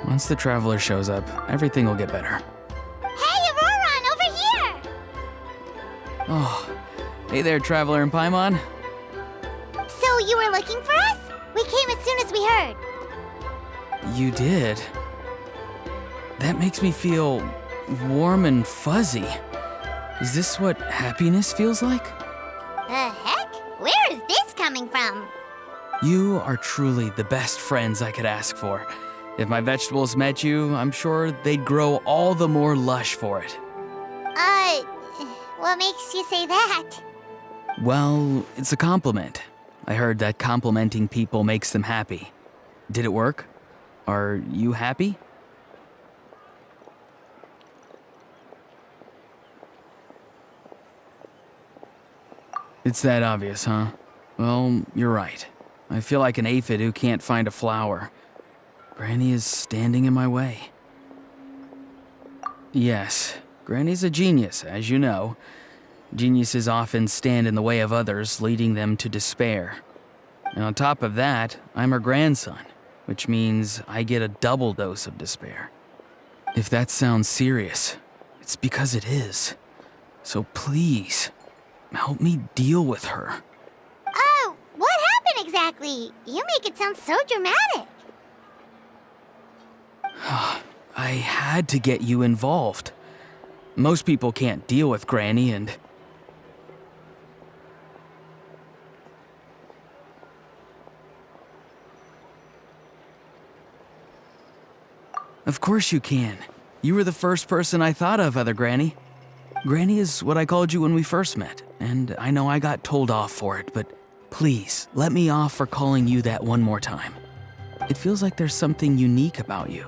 Once the traveler shows up, everything will get better. Hey, Ororon, over here! Oh, hey there, traveler in Paimon. So you were looking for us? We came as soon as we heard. You did? That makes me feel warm and fuzzy. Is this what happiness feels like? The heck? Where is this coming from? You are truly the best friends I could ask for. If my vegetables met you, I'm sure they'd grow all the more lush for it. What makes you say that? Well, it's a compliment. I heard that complimenting people makes them happy. Did it work? Are you happy? It's that obvious, huh? Well, you're right. I feel like an aphid who can't find a flower. Granny is standing in my way. Yes, Granny's a genius, as you know. Geniuses often stand in the way of others, leading them to despair. And on top of that, I'm her grandson, which means I get a double dose of despair. If that sounds serious, it's because it is. So please, help me deal with her. Oh, what happened exactly? You make it sound so dramatic. I had to get you involved. Most people can't deal with Granny and... Of course you can. You were the first person I thought of, other Granny. Granny is what I called you when we first met, and I know I got told off for it, but please, let me off for calling you that one more time. It feels like there's something unique about you.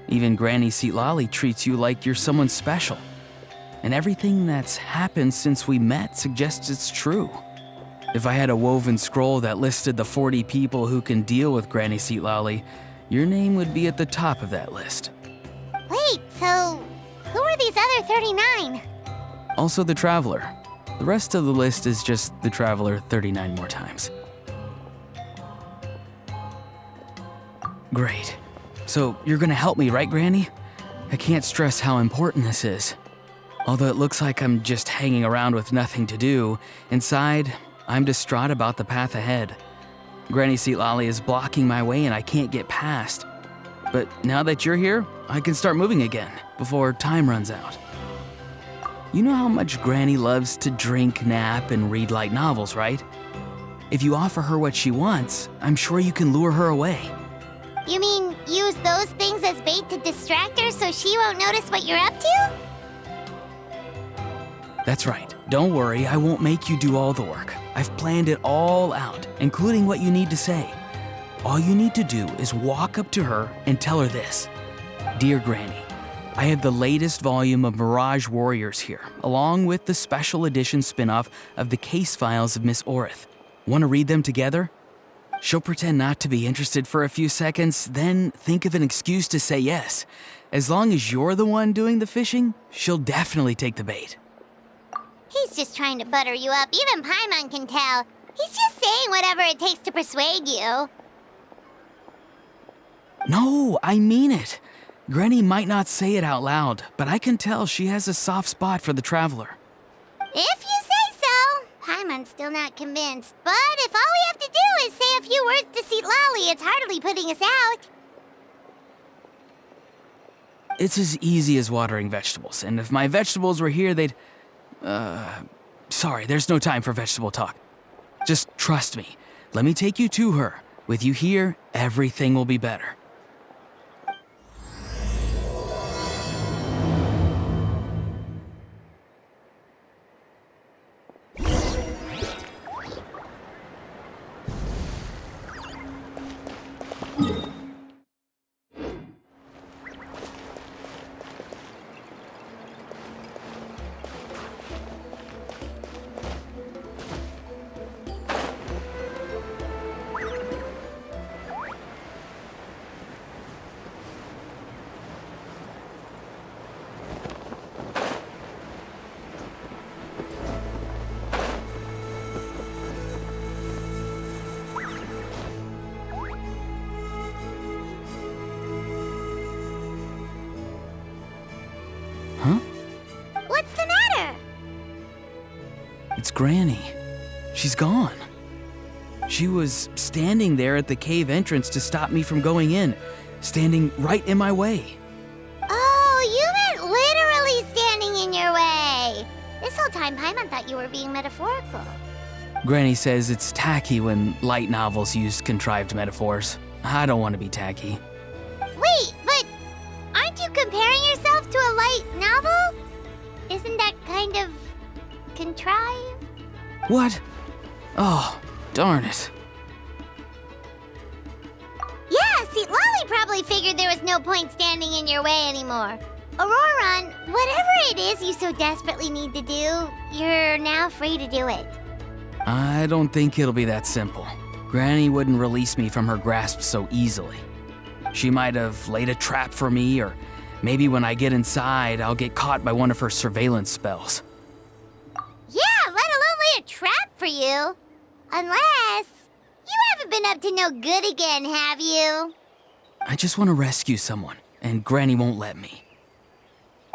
Even Granny Citlali treats you like you're someone special. And everything that's happened since we met suggests it's true. If I had a woven scroll that listed the 40 people who can deal with Granny Citlali, your name would be at the top of that list. Wait, so who are these other 39? Also the Traveler. The rest of the list is just the Traveler 39 more times. Great. So you're gonna help me, right, Granny? I can't stress how important this is. Although it looks like I'm just hanging around with nothing to do, inside, I'm distraught about the path ahead. Granny Citlali is blocking my way and I can't get past. But now that you're here, I can start moving again, before time runs out. You know how much Granny loves to drink, nap, and read light novels, right? If you offer her what she wants, I'm sure you can lure her away. You mean use those things as bait to distract her so she won't notice what you're up to? That's right. Don't worry, I won't make you do all the work. I've planned it all out, including what you need to say. All you need to do is walk up to her and tell her this. Dear Granny, I have the latest volume of Mirage Warriors here, along with the special edition spin-off of the case files of Miss Orith. Want to read them together? She'll pretend not to be interested for a few seconds, then think of an excuse to say yes. As long as you're the one doing the fishing, she'll definitely take the bait. He's just trying to butter you up. Even Paimon can tell. He's just saying whatever it takes to persuade you. No, I mean it. Granny might not say it out loud, but I can tell she has a soft spot for the Traveler. If you say so. Paimon's still not convinced. But if all we have to do is say a few words to Citlali, it's hardly putting us out. It's as easy as watering vegetables, and if my vegetables were here, they'd... Sorry, there's no time for vegetable talk. Just trust me. Let me take you to her. With you here, everything will be better. Granny. She's gone. She was standing there at the cave entrance to stop me from going in, standing right in my way. Oh, you meant literally standing in your way. This whole time, Paimon thought you were being metaphorical. Granny says it's tacky when light novels use contrived metaphors. I don't want to be tacky. Wait, but aren't you comparing yourself to a light novel? Isn't that kind of contrived? What? Oh, darn it. Yeah, citlali probably figured there was no point standing in your way anymore. Ororon, whatever it is you so desperately need to do, you're now free to do it. I don't think it'll be that simple. Granny wouldn't release me from her grasp so easily. She might have laid a trap for me, or maybe when I get inside, I'll get caught by one of her surveillance spells. Yeah, let alone lay a trap for you. Unless you haven't been up to no good again, have you? I just want to rescue someone, and Granny won't let me.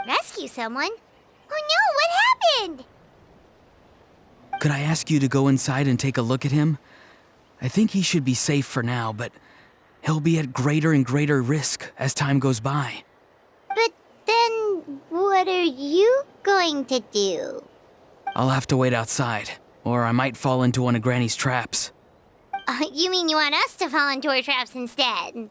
Rescue someone? Oh no, what happened? Could I ask you to go inside and take a look at him? I think he should be safe for now, but he'll be at greater and greater risk as time goes by. But then, what are you going to do? I'll have to wait outside, or I might fall into one of Granny's traps. You mean you want us to fall into her traps instead?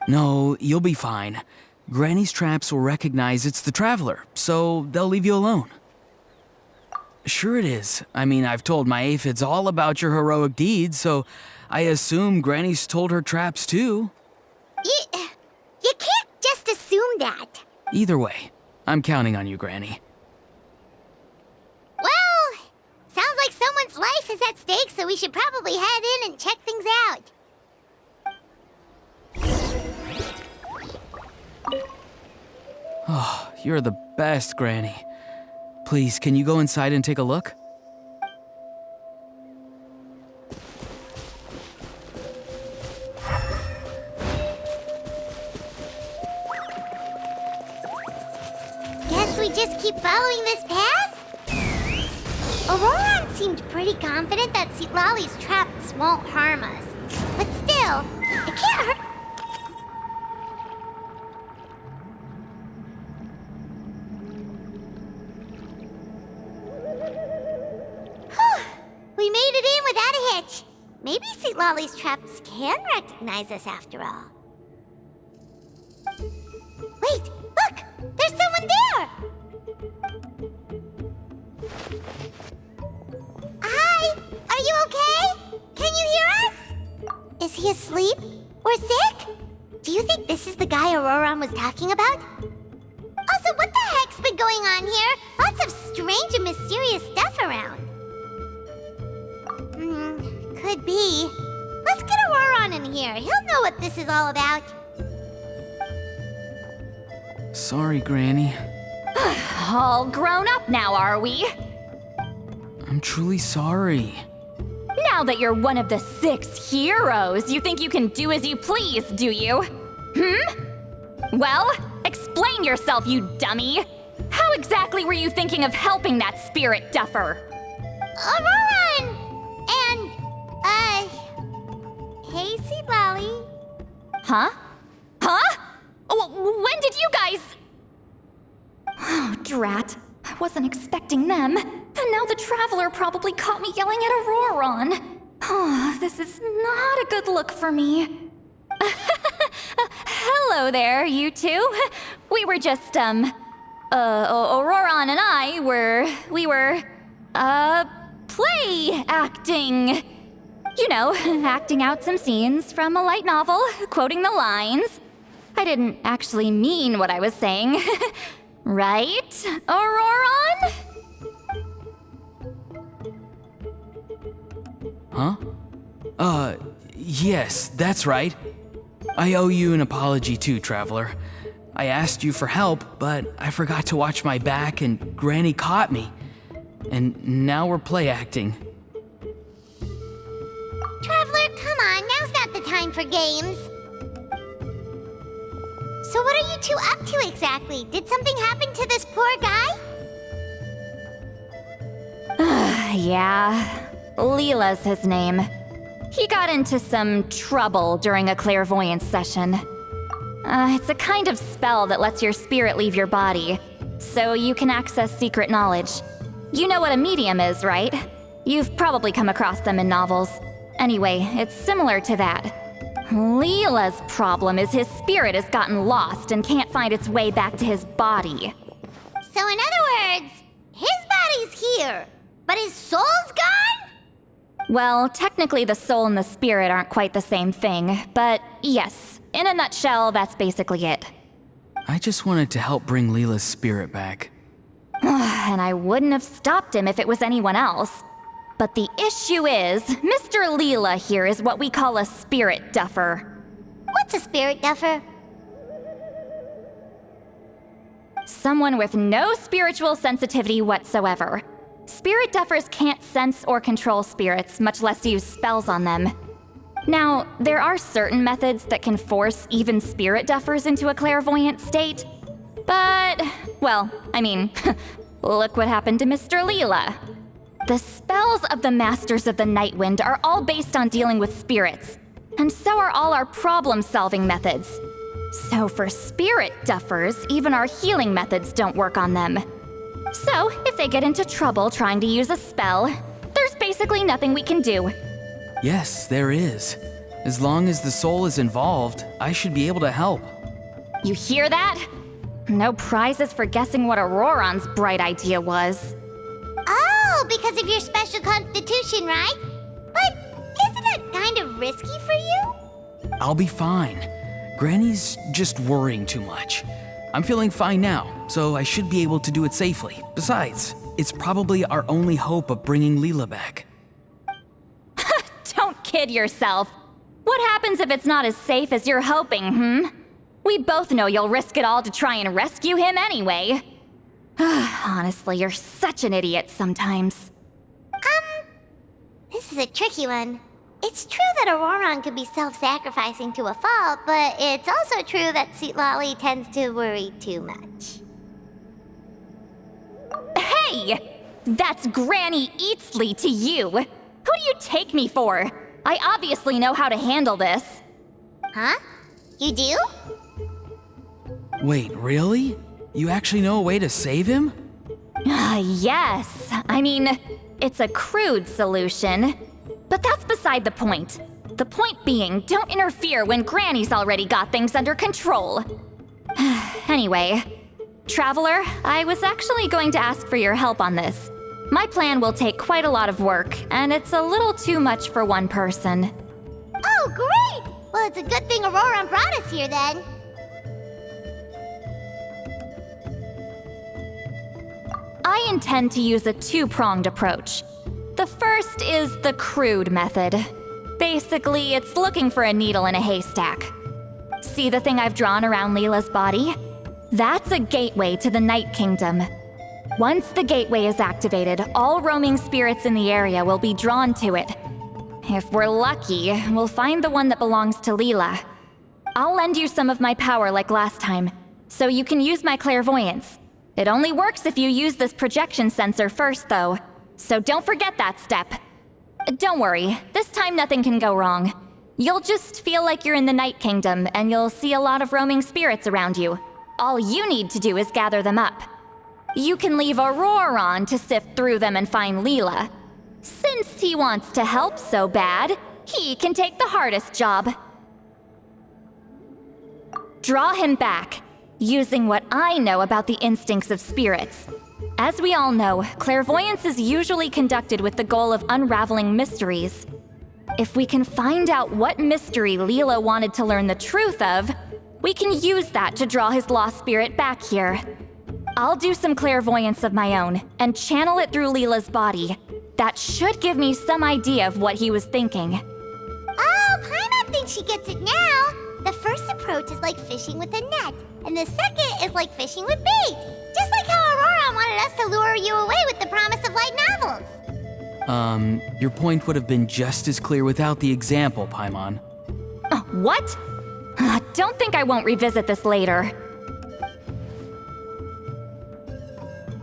No, you'll be fine. Granny's traps will recognize it's the traveler, so they'll leave you alone. Sure it is. I mean, I've told my aphids all about your heroic deeds, so I assume Granny's told her traps too. You can't just assume that. Either way, I'm counting on you, Granny. Well, sounds like someone's life is at stake, so we should probably head in and check things out. Oh, you're the best, Granny. Please, can you go inside and take a look? Guess we just keep following this path? Ororon seemed pretty confident that citlali's traps won't harm us. But still, it can't hurt. We made it in without a hitch. Maybe citlali's traps can recognize us after all. Wait, look! There's someone there! Hi! Are you okay? Can you hear us? Is he asleep? Or sick? Do you think this is the guy Ororon was talking about? Also, what the heck's been going on here? Lots of strange and mysterious stuff around. Could be. Let's get Ororon in here. He'll know what this is all about. Sorry, Granny. All grown up now, are we? I'm truly sorry. Now that you're one of the 6 heroes, you think you can do as you please, do you? Well, explain yourself, you dummy. How exactly were you thinking of helping that spirit duffer? Ororon! And, hey, citlali. Huh? Huh? When did you guys... Oh, drat. I wasn't expecting them. And now the Traveler probably caught me yelling at Ororon. Oh, this is not a good look for me. Hello there, you two. We were just, Ororon and I we were, play acting. You know, acting out some scenes from a light novel, quoting the lines. I didn't actually mean what I was saying. Right, Ororon? Huh? Yes, that's right. I owe you an apology too, Traveler. I asked you for help, but I forgot to watch my back and Granny caught me. And now we're play acting. Traveler, come on. Now's not the time for games. So what are you two up to exactly? Did something happen to this poor guy? Yeah, Leela's his name. He got into some trouble during a clairvoyance session. It's a kind of spell that lets your spirit leave your body, so you can access secret knowledge. You know what a medium is, right? You've probably come across them in novels. Anyway, it's similar to that. Leela's problem is his spirit has gotten lost and can't find its way back to his body. So in other words, his body's here, but his soul's gone? Well, technically the soul and the spirit aren't quite the same thing, but yes, in a nutshell, that's basically it. I just wanted to help bring Leela's spirit back. And I wouldn't have stopped him if it was anyone else. But the issue is, Mr. Leela here is what we call a spirit duffer. What's a spirit duffer? Someone with no spiritual sensitivity whatsoever. Spirit duffers can't sense or control spirits, much less use spells on them. Now, there are certain methods that can force even spirit duffers into a clairvoyant state. But, well, I mean, look what happened to Mr. Leela. The spells of the Masters of the Nightwind are all based on dealing with spirits, and so are all our problem-solving methods. So for spirit duffers, even our healing methods don't work on them. So, if they get into trouble trying to use a spell, there's basically nothing we can do. Yes, there is. As long as the soul is involved, I should be able to help. You hear that? No prizes for guessing what Ororon's bright idea was. Oh, because of your special constitution, right? But isn't it kind of risky for you? I'll be fine. Granny's just worrying too much. I'm feeling fine now, so I should be able to do it safely. Besides, it's probably our only hope of bringing Leela back. Don't kid yourself. What happens if it's not as safe as you're hoping, We both know you'll risk it all to try and rescue him anyway. Honestly, you're such an idiot sometimes. This is a tricky one. It's true that Ororon could be self-sacrificing to a fault, but it's also true that citlali tends to worry too much. Hey! That's Granny Eatsley to you! Who do you take me for? I obviously know how to handle this. Huh? You do? Wait, really? You actually know a way to save him? Yes. I mean, it's a crude solution. But that's beside the point. The point being, don't interfere when Granny's already got things under control. Anyway, Traveler, I was actually going to ask for your help on this. My plan will take quite a lot of work, and it's a little too much for one person. Oh, great! Well, it's a good thing Ororon brought us here then. I intend to use a two-pronged approach. The first is the crude method. Basically, it's looking for a needle in a haystack. See the thing I've drawn around Leela's body? That's a gateway to the Night Kingdom. Once the gateway is activated, all roaming spirits in the area will be drawn to it. If we're lucky, we'll find the one that belongs to Leela. I'll lend you some of my power like last time, so you can use my clairvoyance. It only works if you use this projection sensor first, though. So don't forget that step. Don't worry, this time nothing can go wrong. You'll just feel like you're in the Night Kingdom, and you'll see a lot of roaming spirits around you. All you need to do is gather them up. You can leave Ororon to sift through them and find Leela. Since he wants to help so bad, he can take the hardest job. Draw him back, using what I know about the instincts of spirits. As we all know, clairvoyance is usually conducted with the goal of unraveling mysteries. If we can find out what mystery Leela wanted to learn the truth of, we can use that to draw his lost spirit back here. I'll do some clairvoyance of my own and channel it through Leela's body. That should give me some idea of what he was thinking. Oh, Paimon thinks she gets it now. The first approach is like fishing with a net, and the second is like fishing with bait. Just like how Ororon wanted us to lure you away with the promise of light novels. Your point would have been just as clear without the example, Paimon. What? Don't think I won't revisit this later.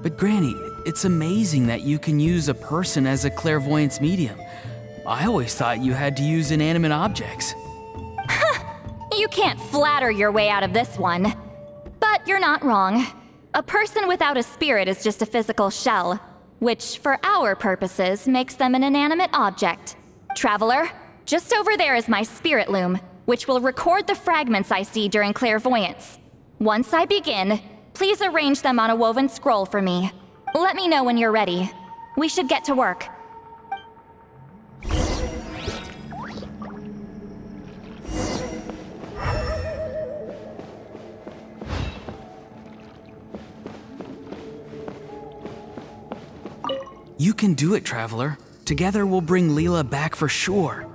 But Granny, It's amazing that you can use a person as a clairvoyance medium. I always thought you had to use inanimate objects. You can't flatter your way out of this one. But you're not wrong. A person without a spirit is just a physical shell, which, for our purposes, makes them an inanimate object. Traveler, just over there is my spirit loom, which will record the fragments I see during clairvoyance. Once I begin, please arrange them on a woven scroll for me. Let me know when you're ready. We should get to work. You can do it, Traveler. Together we'll bring Leela back for sure.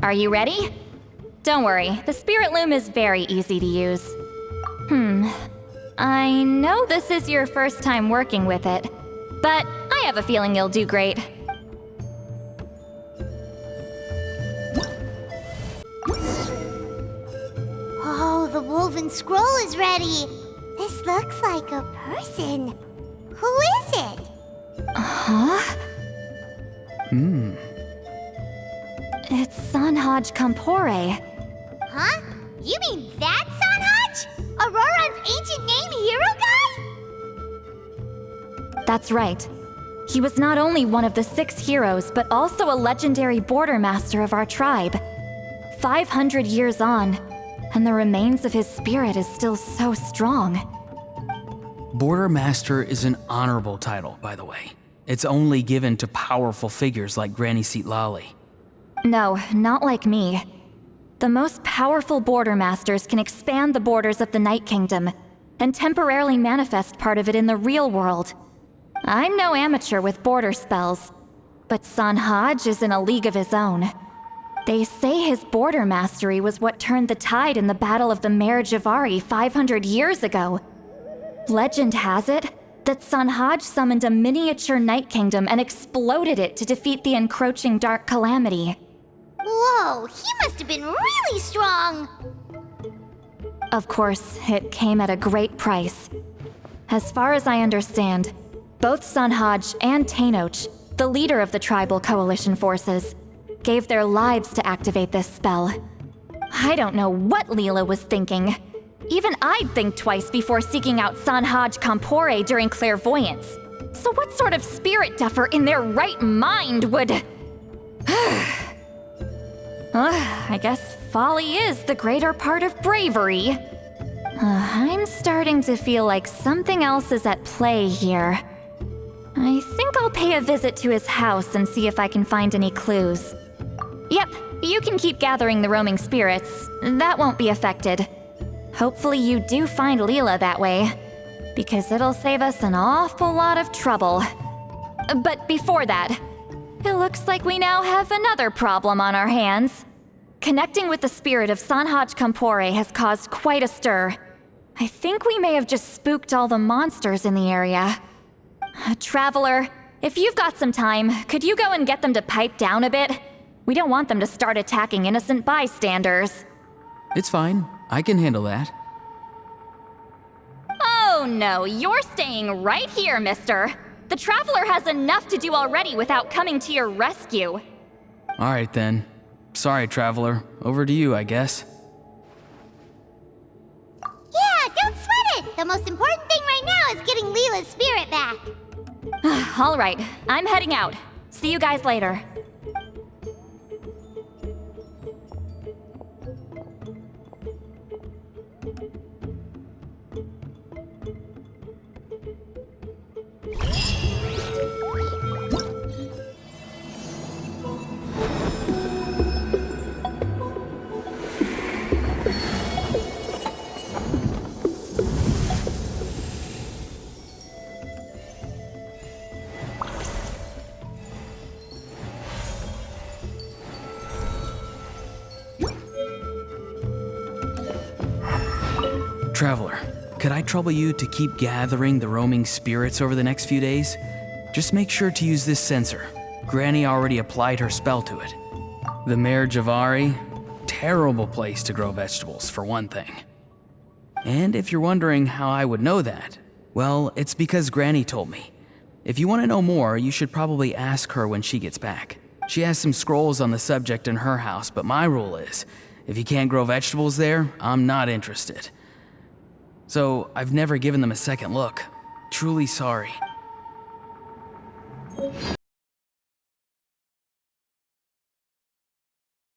Are you ready? Don't worry, the spirit loom is very easy to use. I know this is your first time working with it, but I have a feeling you'll do great. Oh, the woven scroll is ready. This looks like a person. Who is it? Huh? It's Sanhaj Kampore. Huh? You mean that Sanhaj? Ororon's ancient name hero guy? That's right. He was not only one of the 6 heroes, but also a legendary border master of our tribe. 500 years on, and the remains of his spirit is still so strong. Border Master is an honorable title, by the way. It's only given to powerful figures like Granny Citlali. No, not like me. The most powerful border masters can expand the borders of the Night Kingdom and temporarily manifest part of it in the real world. I'm no amateur with border spells, but Sanhaj is in a league of his own. They say his border mastery was what turned the tide in the Battle of the Mare Javari 500 years ago. Legend has it that Sanhaj summoned a miniature Night Kingdom and exploded it to defeat the encroaching Dark Calamity. Whoa, he must have been really strong. Of course, it came at a great price. As far as I understand, both Sanhaj and Tainoch, the leader of the tribal coalition forces, gave their lives to activate this spell. I don't know what Leela was thinking. Even I'd think twice before seeking out Sanhaj Kampore during clairvoyance. So what sort of spirit duffer in their right mind would... I guess folly is the greater part of bravery. I'm starting to feel like something else is at play here. I think I'll pay a visit to his house and see if I can find any clues. Yep, you can keep gathering the roaming spirits. That won't be affected. Hopefully you do find Leela that way, because it'll save us an awful lot of trouble. But before that, it looks like we now have another problem on our hands. Connecting with the spirit of Sanhaj Kampore has caused quite a stir. I think we may have just spooked all the monsters in the area. Traveler, if you've got some time, could you go and get them to pipe down a bit? We don't want them to start attacking innocent bystanders. It's fine. I can handle that. Oh no, you're staying right here, mister. The Traveler has enough to do already without coming to your rescue. All right then. Sorry, Traveler. Over to you, I guess. Yeah, don't sweat it. The most important thing right now is getting Leela's spirit back. All right, I'm heading out. See you guys later. Traveler, could I trouble you to keep gathering the roaming spirits over the next few days? Just make sure to use this sensor. Granny already applied her spell to it. The Mare Javari, terrible place to grow vegetables, for one thing. And if you're wondering how I would know that, well, it's because Granny told me. If you want to know more, you should probably ask her when she gets back. She has some scrolls on the subject in her house, but my rule is, if you can't grow vegetables there, I'm not interested. So, I've never given them a second look. Truly sorry.